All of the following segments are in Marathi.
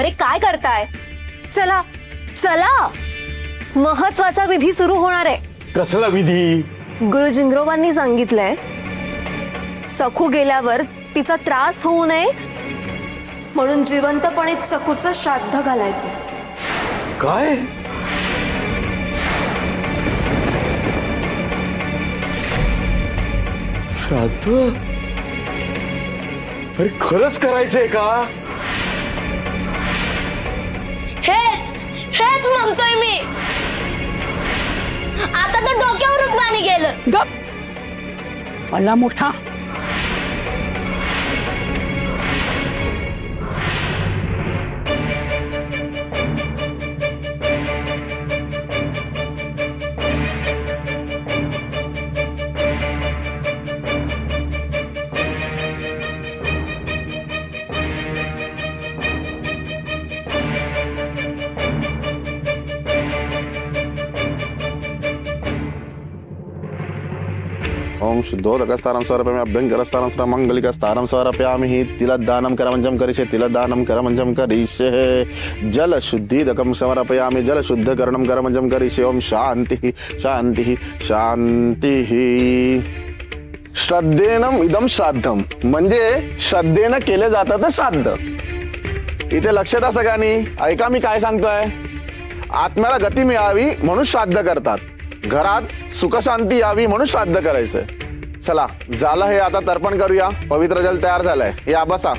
अरे काय करताय? चला चला, महत्वाचा विधी सुरू होणार आहे. कसला विधी? गुरु जिंगरोबांनी सांगितलंय सखू गेल्यावर तिचा त्रास होऊ नये म्हणून जिवंतपणे सखूचं श्राद्ध घालायचं. काय? श्राद्ध? अरे खरंच करायचंय का? हेच हेच म्हणतोय मी. आता तर डोक्यावरून पाणी गेलं. गप मला मोठा. ओम शुद्धोदकस्तारं स्वरप्यामि अभ्यङ्करस्तारं स्र मङ्गलिकस्तारं स्वरप्यामि तिला दानं करमञ्जं करिष्ये तिला दानं करमञ्जं करिष्ये जल शुद्धिदकं समर्पयामि जल शुद्धकरणं करमञ्जं करिष्ये. ओम शांतिः शांतिः शांतिः. श्रद्धेनं इदं श्राद्धम म्हणजे श्रद्धेनं केले जातं तर श्राद्ध. इथे लक्ष द्या सगळ्यांनी, ऐका मी काय सांगतोय. आत्म्याला गती मिळावी म्हणून श्राद्ध करतात, घरात सुखशांती यावी म्हणून श्राद्ध करायचंय. चला झालं हे, आता तर्पण करूया. पवित्र जल तयार झालंय, या बसा.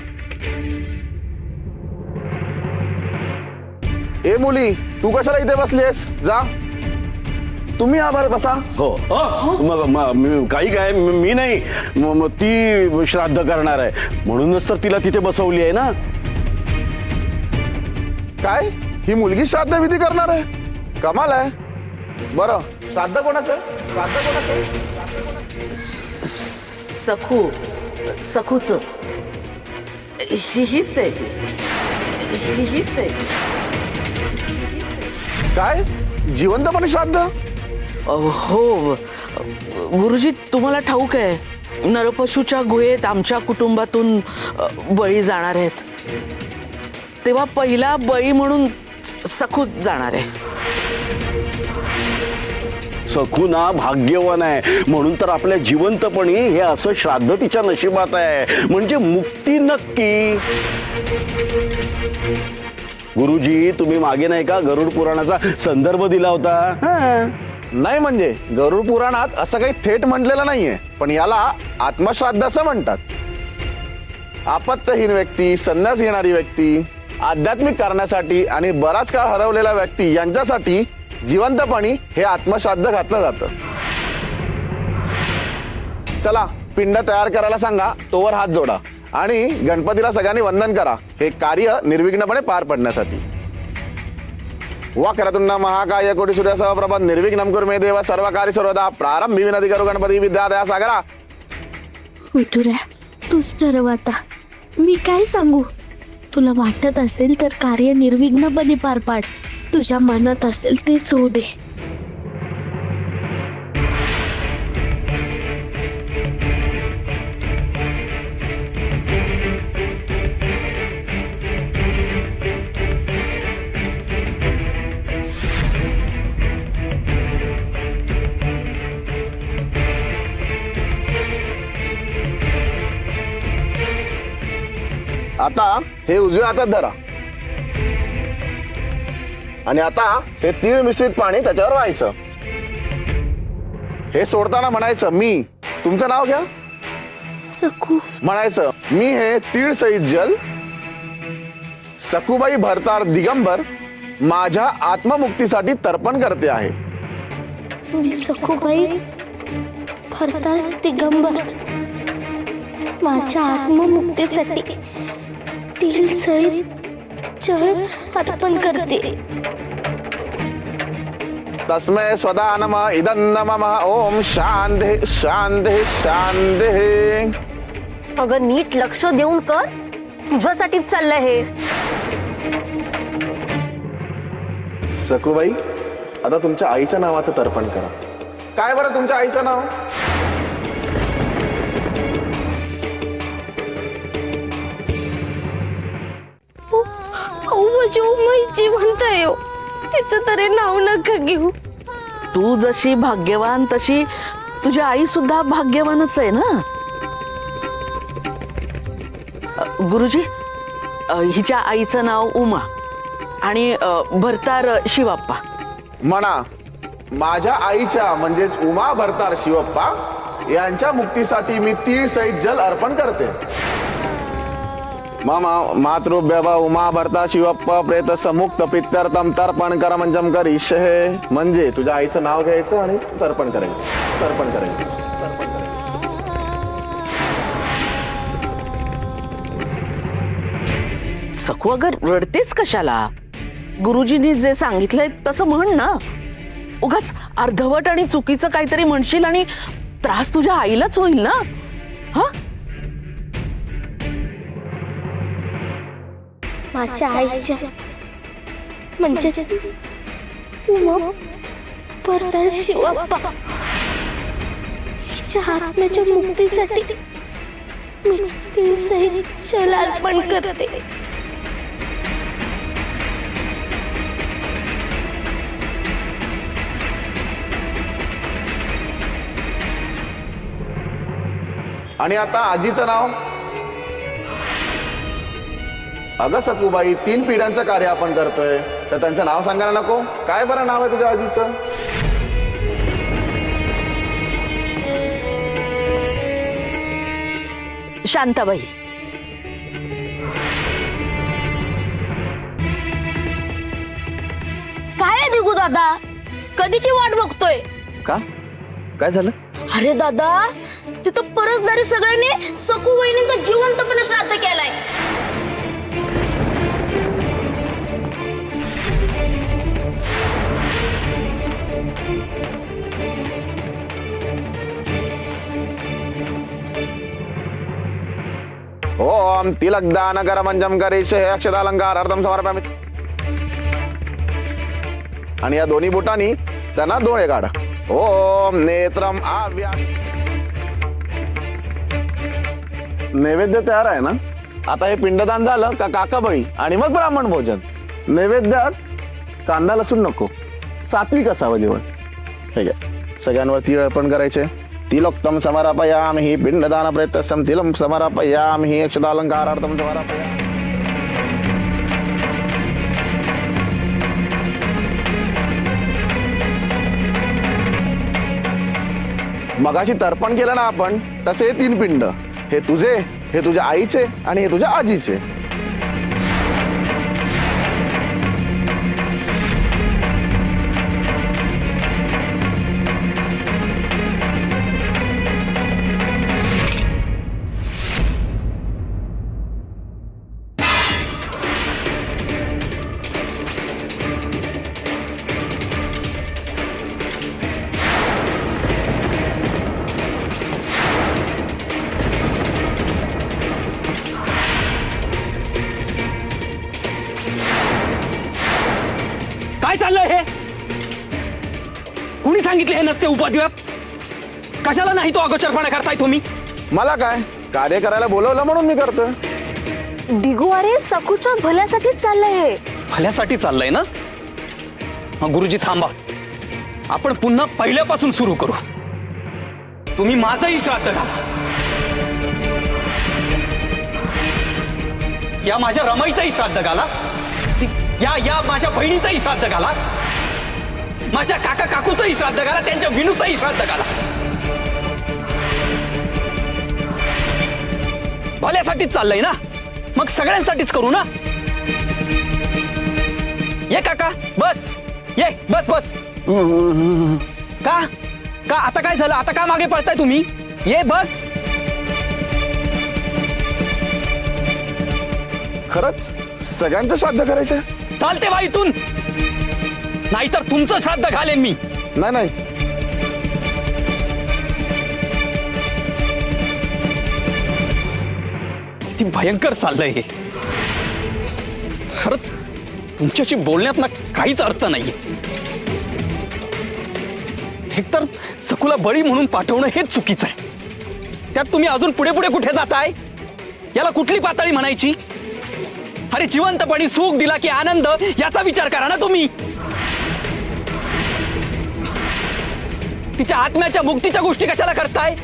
ए मुली, तू कशाला इथे बसलीस? जा तुम्ही आभार बसा. हो काही काय मी नाही, ती श्राद्ध करणार आहे म्हणूनच तर तिला तिथे बसवली आहे ना. काय ही मुलगी श्राद्ध विधी करणार आहे? कमाल आहे. बरं श्राद्ध कोणाचं आहे? श्राद्ध कोणाचं आहे? सखूच हीच आहे ती, हीच आहे. काय जिवंतपणे श्राद्ध? हो गुरुजी, तुम्हाला ठाऊक आहे नरपशूच्या गुहेत आमच्या कुटुंबातून बळी जाणार आहेत, तेव्हा पहिला बळी म्हणून सखूच जाणार आहे. सखूना भाग्यवान आहे म्हणून तर आपल्या जिवंतपणी हे असं श्राद्ध तिच्या नशिबात आहे, म्हणजे मुक्ती नक्की. गुरुजी, तुम्ही मागे नाही का गरुड पुराणाचा संदर्भ दिला होता? नाही म्हणजे गरुड पुराणात असं काही थेट म्हटलेलं नाहीये, पण याला आत्मश्राद्ध असं म्हणतात. आपत्तहीन व्यक्ती, संन्यास घेणारी व्यक्ती, आध्यात्मिक करण्यासाठी आणि बराच काळ हरवलेला व्यक्ती यांच्यासाठी जिवंतपणी हे आत्मश्राद्ध घातलं जातं. चला पिंड तयार करायला सांगा, तोवर हात जोडा आणि गणपतीला सगळ्यांनी वंदन करा, हे कार्य निर्विघ्नपणे पार पडण्यासाठी. वक्रतुंड महाकाय कोटी सूर्य समप्रभ निर्विघ्नं कुरु मे देव सर्व कार्य सर्वदा. प्रारंभी विनती करू गणपती विद्यादया सागरा. विठुऱ्या, तूच ठरव आता, मी काय सांगू. तुला वाटत असेल तर कार्य निर्विघ्नपणे पार पाड, तुझ्या मनात असेल तेच होऊ दे. आता हे उजव्या हातात धरा आणि आता हे तीळ मिश्रित पाणी त्याच्यावर व्हायचं. हे सोडताना म्हणायचं मी. तुमचं नाव घ्या. सखू. म्हणायचं मी हे तीळ सहित जल सखूबाई भरतार दिगंबर माझ्या आत्ममुक्तीसाठी तर्पण करते आहे. मी सखूबाई भरतार दिगंबर माझ्या आत्ममुक्तीसाठी तिल सहित जल अर्पण करते. तस्मै स्वदा नमः इदं नमः. ओम शांती शांती शांती. अगं नीट लक्ष देऊन कर, तुझ्यासाठीच चाललंय हे. सखूबाई, आता तुमच्या आईच्या नावाचं तर्पण करा. काय बरं तुमच्या आईचं नाव? माझी उमय जिवंत आहे हो. तिचं तरी नाव नका घेऊ. तू जशी भाग्यवान तशी तुझी आई सुद्धा भाग्यवानच आहे ना. गुरुजी, हिच्या आईचं नाव उमा आणि भरतार शिवाप्पा. म्हणा माझ्या आईच्या म्हणजेच उमा भरतार शिवप्पा यांच्या मुक्तीसाठी मी तीळ सहित जल अर्पण करते. मामा मातृभ्यवा उमा भरतार शिवप्पा प्रेत समुक्त पित्यर्थम तर्पण कर मंजम कर हे म्हणजे तुझ्या आईचं नाव घ्यायचं आणि तर्पण करायचं. तर्पण करायचं. सखू अगर रडतेच कशाला? गुरुजींनी जे सांगितलंय तसं म्हण ना. उगाच अर्धवट आणि चुकीचं काहीतरी म्हणशील आणि त्रास तुझ्या आईलाच होईल ना. हा, माझ्या आईच्या म्हणजे उमा भरतार शिवप्पा हिच्या आत्म्याच्या मुक्तीसाठी मी तीळ सहित जल अर्पण करते. आणि आता आजीचं नाव. अगं सखूबाई, 3 पिढ्यांचं कार्य आपण करतोय तर त्यांचं नाव सांगायला नको? काय बरं नाव आहे तुझ्या आजीचं? शांताबाई. काय आहे दिगू दादा, कधीची वाट बघतोय? का काय झालं? अरे दादा, तिथं परसदारी सगळ्यांनी सकू वहिनींचा जिवंतपणे श्राद्ध केलाय. ओम तिलकदान कर मंजम करीश हे अक्षतालंकार अर्धम समर्पयामि. आणि या दोन्ही बोटांनी त्यांना डोळे काढा. ओम नेत्रम आव्या. नैवेद्य तयार आहे ना? आता हे पिंडदान झालं का काकाबळी आणि मग ब्राह्मण भोजन. नैवेद्यात कांदा लसूण नको, सात्विक असावं जेवण. ठीक आहे, सगळ्यांवर तीळ अर्पण करायचे. तिलोक्तम समर्पयामि हि पिंडदान प्रेतसम तिलम समर्पयामि हि अक्षतालंकारार्थम समर्पयामि. मगाशी तर्पण केलं ना आपण, तसे 3 पिंड. हे तुझे, हे तुझ्या आईचे आणि हे तुझ्या आजीचे. काय चाललंय हे? कुणी सांगितले हे नसते उपद्व्याप? कशाला नाही तो अगोचरपणा करताय तुम्ही? मला काय, कार्य करायला बोलवलं म्हणून मी करतोय. दिगू, अरे सखूच्या भल्यासाठीच चाललंय हे. भल्यासाठी चाललंय ना? मग गुरुजी थांबा, आपण पुन्हा पहिल्यापासून सुरू करू. तुम्ही माझंही श्राद्ध घाला. या माझ्या रमाईचंही श्राद्ध घाला. या माझ्या बहिणीचंही श्राद्ध घाला. माझ्या काका काकूचंही श्राद्ध घाला. त्यांच्या विनूचंही श्राद्ध घाला. भल्यासाठीच चाललंय ना? मग सगळ्यांसाठीच करू ना? ये काका, बस ये, बस बस. का का आता काय झालं? आता का मागे पळताय तुम्ही? ये बस. खरंच सगळ्यांचं श्राद्ध करायचं? चालते बा इथून, नाहीतर तुमचं श्राद्ध घालेन मी. नाही नाही, किती भयंकर चाललंय हे. खरंच तुमच्याशी बोलण्यात ना काहीच अर्थ नाहीये. एकतर सखूला बळी म्हणून पाठवणं हेच चुकीचं आहे. त्यात तुम्ही अजून पुढे पुढे कुठे जाताय? याला कुठली पातळी म्हणायची? अरे जिवंतपणी सुख दिला की आनंद याचा विचार करा ना तुम्ही. तिच्या आत्म्याच्या मुक्तीच्या गोष्टी कशाला करताय?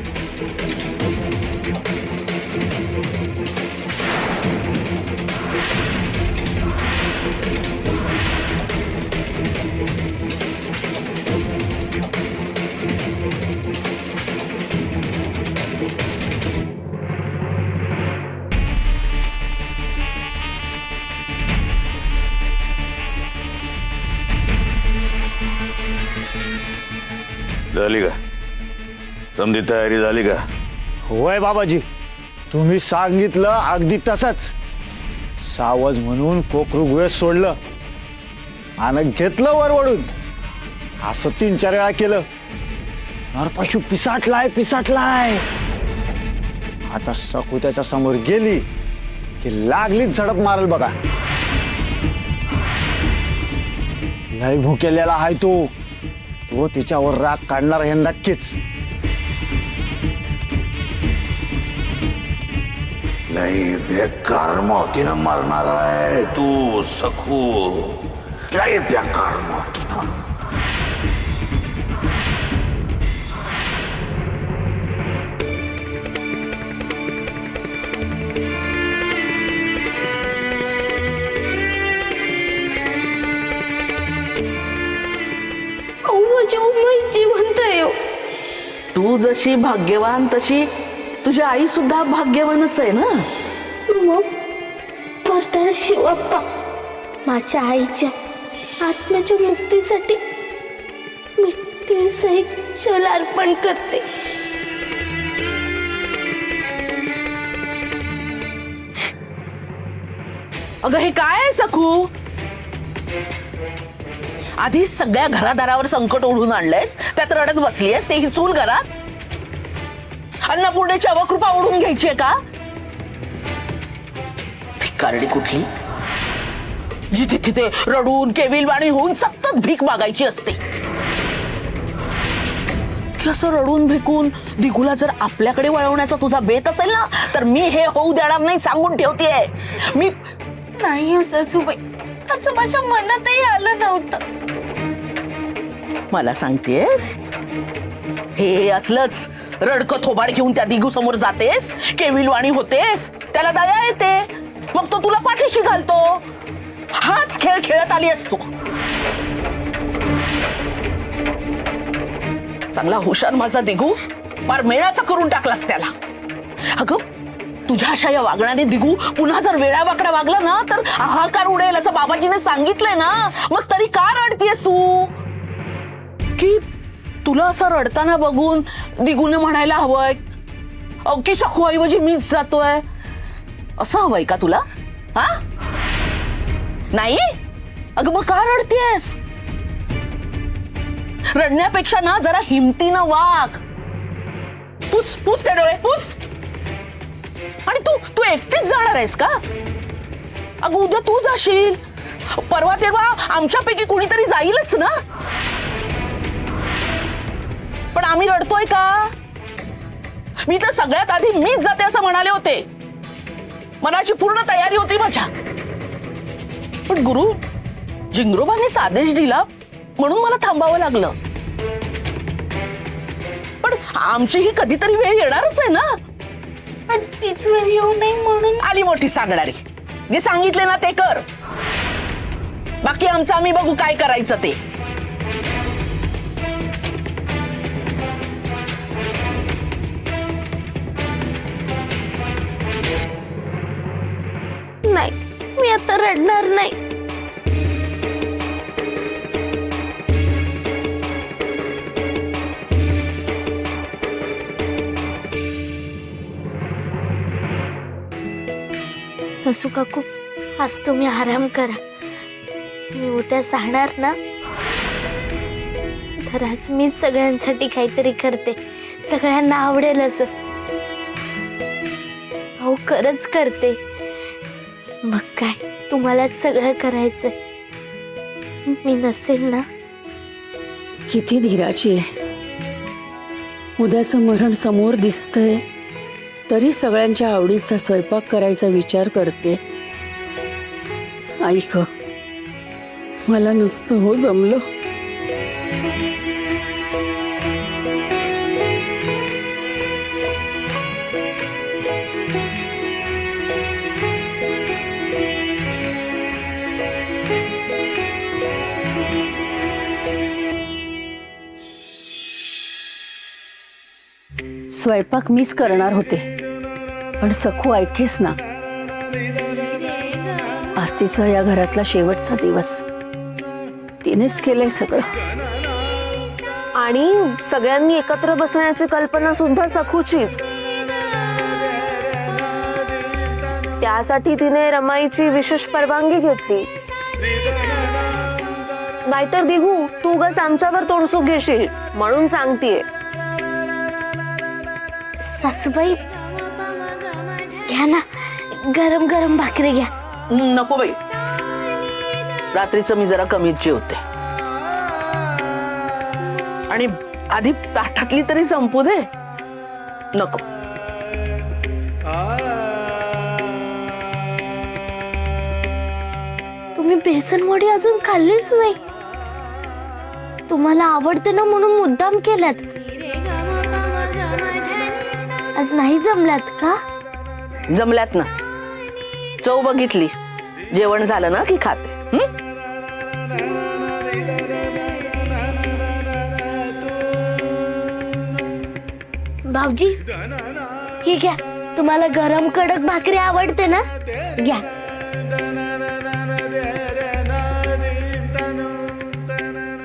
झाली का समधी तयारी झाली का? होय बाबाजी, तुम्ही सांगितलं अगदी तसंच. सावज म्हणून कोकरू गुहे सोडलं आणि घेतलं वरवडून. असं 3-4 वेळा केलं. नरपशू पिसाटलाय. आता सकू त्याच्या समोर गेली की लागलीच झडप मारल बघा. लय भुकेलेला हाय तो तिच्यावर राग काढणार हे नक्कीच. लई बेकार मौतीनं मरणार आहे तू सखू. लई बेकार मौतीनं. जिवंत आहे. तू जशी भाग्यवान तशी तुझी आई सुद्धा भाग्यवानच आहे ना. परतळ शिवप्पा, माझ्या आईच्या आत्म्याच्या मुक्तीसाठी मी ते सहित जल अर्पण करते. अगं हे काय आहे सखू? आधी सगळ्या घरादारावर संकट ओढून आणलंयस, त्यात रडत बसलीयस, तेही चूल घरात. अन्नपूर्णेची अवकृपा ओढून घ्यायची आहे का? भिकारडी कुठली, जिथे तिथे रडून केविलवाणी होऊन सतत भीक मागायची असते. की असं रडून भिकून दिगूला जर आपल्याकडे वळवण्याचा तुझा बेत असेल ना, तर मी हे होऊ देणार नाही, सांगून ठेवतेय मी. नाही सासूबाई, असं माझ्या मनातही आलं नव्हतं. मला सांगतेस हे असलंच रडकं थोबाड घेऊन त्या दिगू समोर जातेस, केविलवाणी होतेस, त्याला दया येते, मग तो तुला पाठीशी घालतो. हाच खेळ खेळत आली असतो. चांगला हुशार माझा दिगू, फार मेळाचा करून टाकलास त्याला. अगं तुझ्या अशा या वागण्याने दिगू पुन्हा जर वेळा वाकडा वागला ना तर हाहाकार उडेल असं बाबाजीने सांगितलंय ना. मग तरी का रडतीयस तू? की तुला असं रडताना बघून दिगूने म्हणायला हवंय की सखू ऐवजी मीच जातोय, असं हवंय का तुला? हा नाही? अगं मग का रडतीयस? रडण्यापेक्षा ना जरा हिमतीनं वाग. पुस पुस ते डोळे पुस. आणि तू एकटीच जाणार आहेस का? अगं उद्या तू जाशील, परवा तेव्हा आमच्यापैकी कुणीतरी जाईलच ना. पण आम्ही रडतोय का? मी तर सगळ्यात आधी मीच जाते असं म्हणाले होते. मनाची पूर्ण तयारी होती माझ्या. पण गुरु जिंगरोबानेच आदेश दिला म्हणून मला थांबावं लागलं. पण आमची ही कधीतरी वेळ येणारच आहे ना. तीच वेळ येऊ नये म्हणून आली मोठी सांगणारी. जे सांगितले ना ते कर, बाकी आमचं आम्ही बघू काय करायचं ते. नाही, मी आता रडणार नाही. सासू काकू, आज तुम्ही आराम करा. मी उद्या जाणार ना, तर आज मीच सगळ्यांसाठी काहीतरी करते, सगळ्यांना आवडेल असं. अहो खरंच करते. मग काय, तुम्हाला सगळं करायचंय. मी नसेल ना. किती धीराची आहे. उद्याचं मरण समोर दिसतंय तरी सगळ्यांच्या आवडीचा स्वयंपाक करायचा विचार करते. ऐक, मला नसतं हो जमलं. स्वयंपाक मीच करणार होते, पण सखू ऐकेस ना. आज तिचा या घरातला शेवटचा दिवस. तिनेच केलंय सगळं. आणि सगळ्यांनी एकत्र बसण्याची कल्पना सुद्धा सखूचीच. त्यासाठी तिने रमाईची विशेष परवानगी घेतली. नाहीतर दिघू, तू उगाच आमच्यावर तोंडसूक घेशील म्हणून सांगतीये. सासूबाई घ्या ना, गरम गरम भाकरी घ्या. नको बाई, रात्रीचं मी जरा कमीच जेवते. आणि आधी ताटातली तरी संपू दे. नको. तुम्ही बेसनवडी अजून खाल्लीच नाही. तुम्हाला आवडते ना म्हणून मुद्दाम केल्यात. आज नाही जमल्यात का? जमल्यात ना. चव बघितली, जेवण झालं ना की खाते. भाऊजी हे घ्या. तुम्हाला गरम कडक भाकरी आवडते ना, घ्या.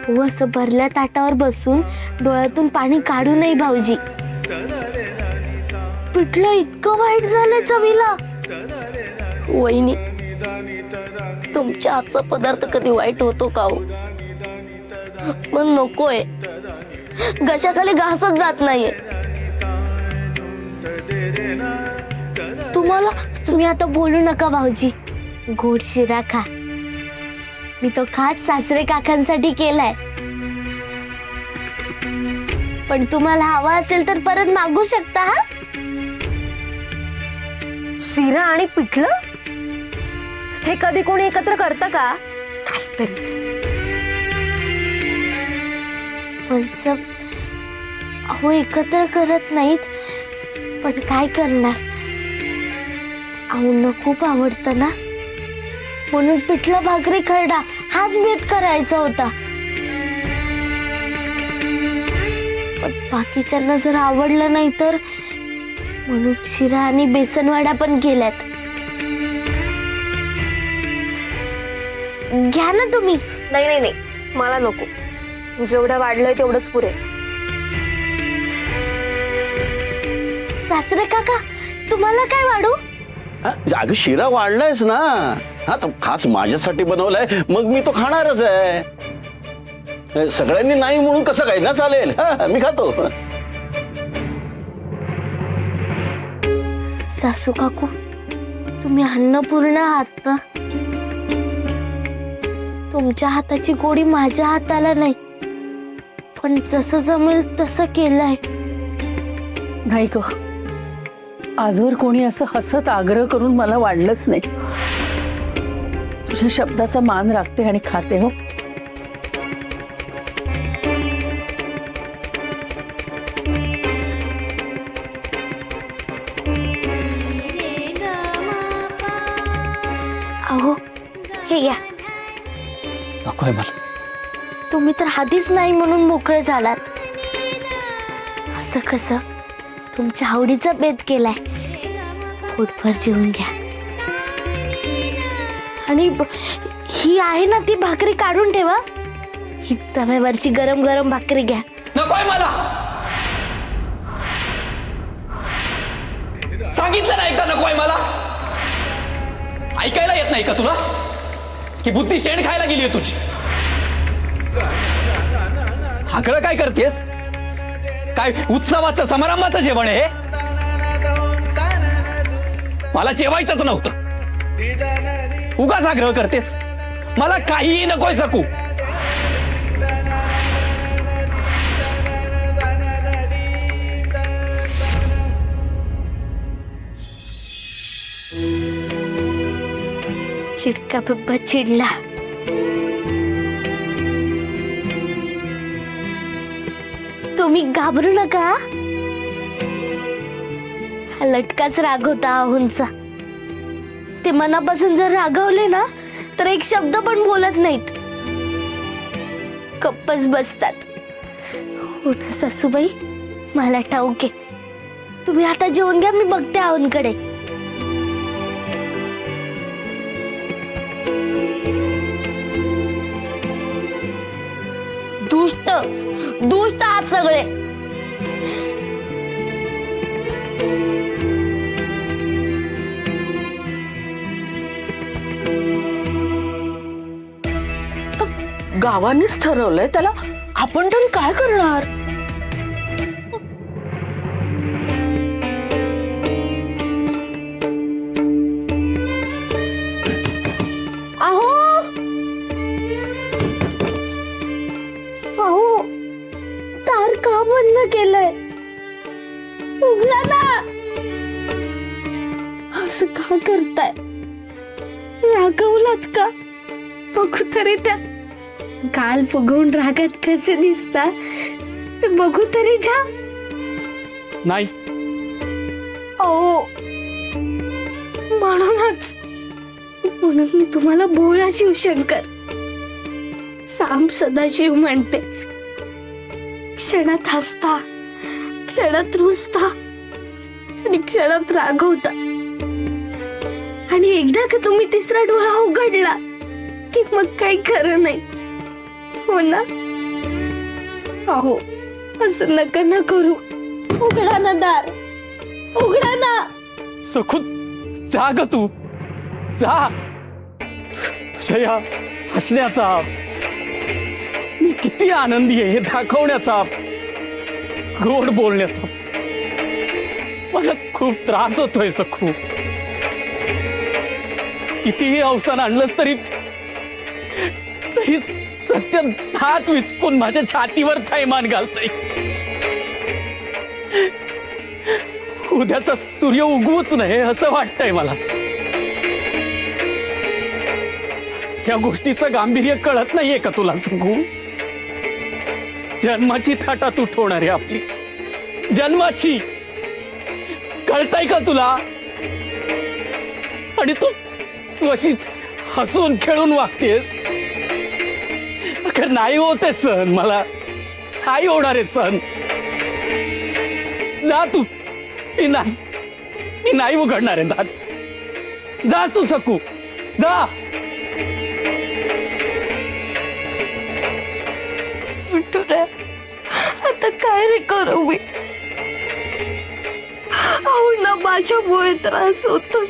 हो, असं भरल्या ताटावर बसून डोळ्यातून पाणी काढू नये भाऊजी. पिठलं इतकं वाईट झालंय चवीला. वहिनी, तुमच्या हातचा पदार्थ कधी वाईट होतो का हो? पण नकोय, घशाखाली घासच जात नाहीये. तुम्ही आता बोलू नका भाऊजी. गोड शिरा खा. मी तो खास सासरे काकांसाठी केलाय. पण तुम्हाला हवा असेल तर परत मागू शकता. हा, शिरा आणि पिठलं हे कधी कोणी एकत्र करतं का? काहीतरीच. पण अहो, एकत्र करत नाहीत. पण काय करणार, अहो खूप आवडतं ना, म्हणून पिठलं भाकरी खरडा हाच बेत करायचा होता. पण बाकीच्यांना जर आवडलं नाही तर म्हणून शिरा आणि बेसनवडा पण केल्यात. घ्या ना तुम्ही. नाही नाही नाही, मला नको. जेवढं वाढलंय तेवढंच पुरे. सासरे काका, तुम्हाला काय वाढू? अगं शिरा वाढलायस ना. हा, तर खास माझ्यासाठी बनवलाय, मग मी तो खाणारच आहे. सगळ्यांनी नाही म्हणून कसं काही ना चालेल. हा, मी खातो. सासू काकू, तुम्ही अन्नपूर्ण आहात ना. तुमच्या हाताची गोडी माझ्या हाताला नाही, पण जसं जमेल तसं केलंय. नाही ग, आजवर कोणी असं हसत आग्रह करून मला वाढलंच नाही. तुझ्या शब्दाचा मान राखते आणि खाते. हो, अहो हे घ्या. नकोय मला. तुम्ही तर आधीच नाही म्हणून मोकळे झालात. असं कसं? तुमच्या आवडीचा बेत केलाय. पोटभर जेवून घ्या. आणि ही आहे ना ती भाकरी काढून ठेवा. ही तव्यावरची गरम गरम भाकरी घ्या. नकोय मला. सांगितलं ना एकदा नकोय मला. ऐकायला येत नाही का तुला की बुद्धी शेण खायला गेली आहे तुझी? हाकळं काय करतेस? काय उत्सवाचं समारंभाचं जेवण आहे? मला जेवायचंच नव्हतं. उगाच आग्रह करतेस. मला काहीही नकोय सकू. चिडका बिब्बा चिडला. तुम्ही घाबरू नका. हा लटकाच राग होता आहुंचा. ते मनापासून जर रागवले ना तर एक शब्द पण बोलत नाहीत, गप्पच बसतात. हो ना सासूबाई, मला ठाऊक आहे. तुम्ही आता जेवून घ्या, मी बघते आहुंकडे. दुष्ट दुष्ट आहात सगळे. गावानेच ठरवलंय त्याला, आपण तर काय करणार? अहो अहो, दार का बंद केलंय? उघडा ना. असं का करताय? रागवलात का? बघू तरी त्या गाल फुगवून रागात कसे दिसता ते बघू तरी द्या. नाही, अहो, म्हणून मी तुम्हाला भोळा शिवशंकर, सांब सदाशिव म्हणते. क्षणात हसता, क्षणात रुसता आणि क्षणात रागवता. आणि एकदा का तुम्ही तिसरा डोळा उघडला की मग काही खरं नाही. हो ना? अहो, असं नका ना करू. उघडा ना दार, उघडा ना. सखू जा ग तू, जा. तुझ्या या हसण्याचा मी किती आनंदी आहे हे दाखवण्याचा, गोड बोलण्याचा मला खूप त्रास होतोय सखू. कितीही अवसान आणलंस तरी सत्य हात विचकून माझ्या छातीवर थैमान घालतय. उद्याचा सूर्य उगवूच नाही असं वाटतंय मला. या गोष्टीचं गांभीर्य कळत नाहीये का तुला सखू? जन्माची थाटातूट होणार आहे आपली, जन्माची. कळताय का तुला? आणि तू अशी हसून खेळून वागतेस. नाही होते सण, मला नाही होणार आहे सण. जा तू. मी नाही उघडणार आहे दार. जा तू सकू, जा. आता काय रे करू मी? अहो ना, माझ्यामुळे त्रास होतोय.